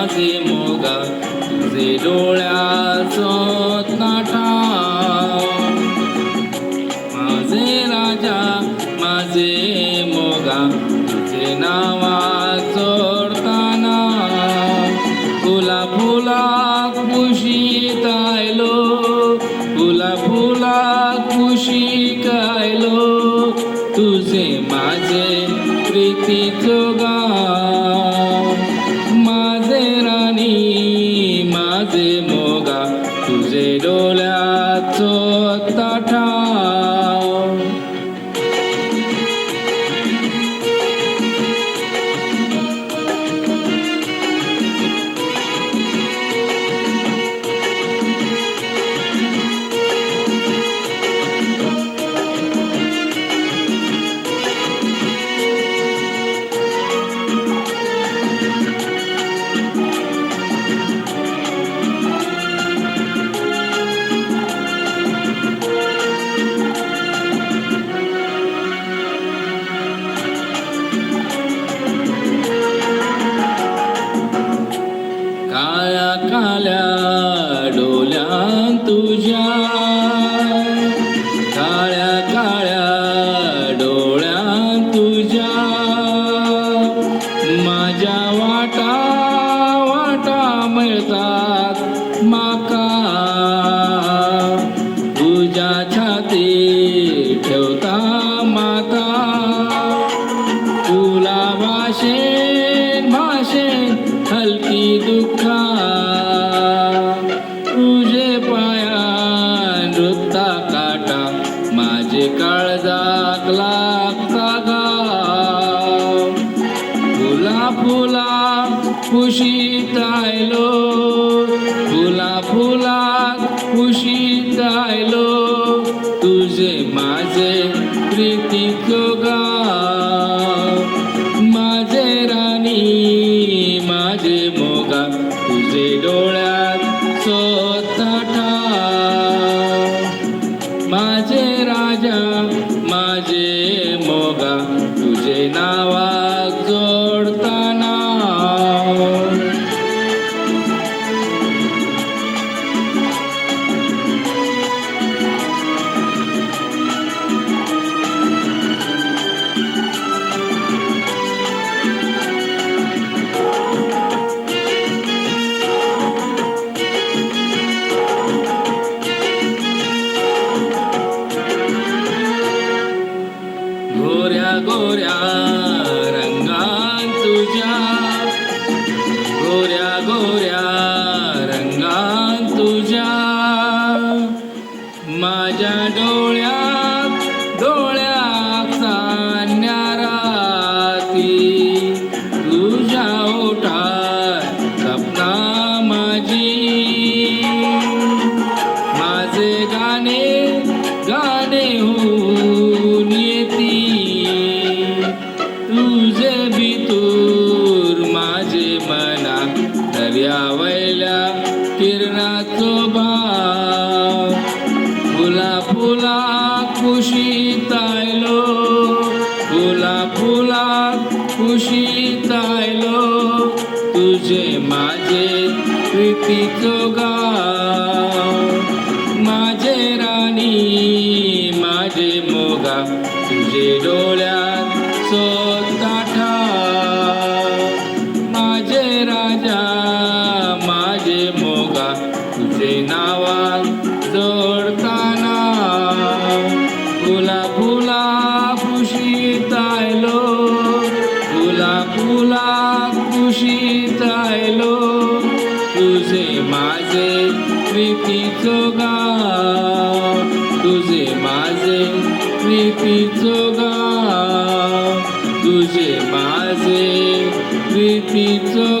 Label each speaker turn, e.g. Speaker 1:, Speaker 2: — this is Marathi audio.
Speaker 1: माझे मोगा तुझे डोळ्याचो ताठा माझे राजा माझे मोगा तुझे नावाचो ओढताना फुला फुलाक कुशीक आयलो फुला फुलाक कुशीक आयलो तुझे माझे प्रीतीचो गाव माझे राणी माझे मोगा तुझे डोळ्याचो ताठा काळ्या काळ्या डोळ्यां तुझ्या काळ्या काळ्या डोळ्यां तुझ्या माझ्या वाटा वाटा मिळतात माका तुझ्या छाती ठेवता माता तुला भाषेन भाषेन हलकी दुःखा तुझे पायान रुत्ता काटा माझे काळजाक लागता गाव फुला फुला कुशीत आयलो फुला फुला कुशीत आयलो तुझे माझे प्रीतीचो गाव माझे राणी माझे मोगा तुझे डोळ्यात ताठा माझे राजा माझे मोगा तुझे नावाक जोडताना गोऱ्या गोऱ्या रंगान तुझ्या गोऱ्या गोऱ्या रंगान तुझ्या माझ्या डोळ्यात डोळ्यात सान्या राती तुझ्या ओठात सपना माझी माझे गाणे गाणे होऊन येती तुझे भितूर माझे मना दर्यावयल्या किरणाचो भाव फुला फुला कुशीत आयलो फुला फुला कुशीत आयलो तुझे माझे प्रीतीचो गाव माझे राणी माझे मोगा तुझे डोळ्यात ताठा माझे राजा माझे मोगा तुझे नावाक जोडताना फुला फुला कुशीत आयलो फुला फुला कुशीत आयलो तुझे माझे प्रीतीचो गाव तुझे माझे प्रीतीचो गाव तुझे माझे प्रीतीचो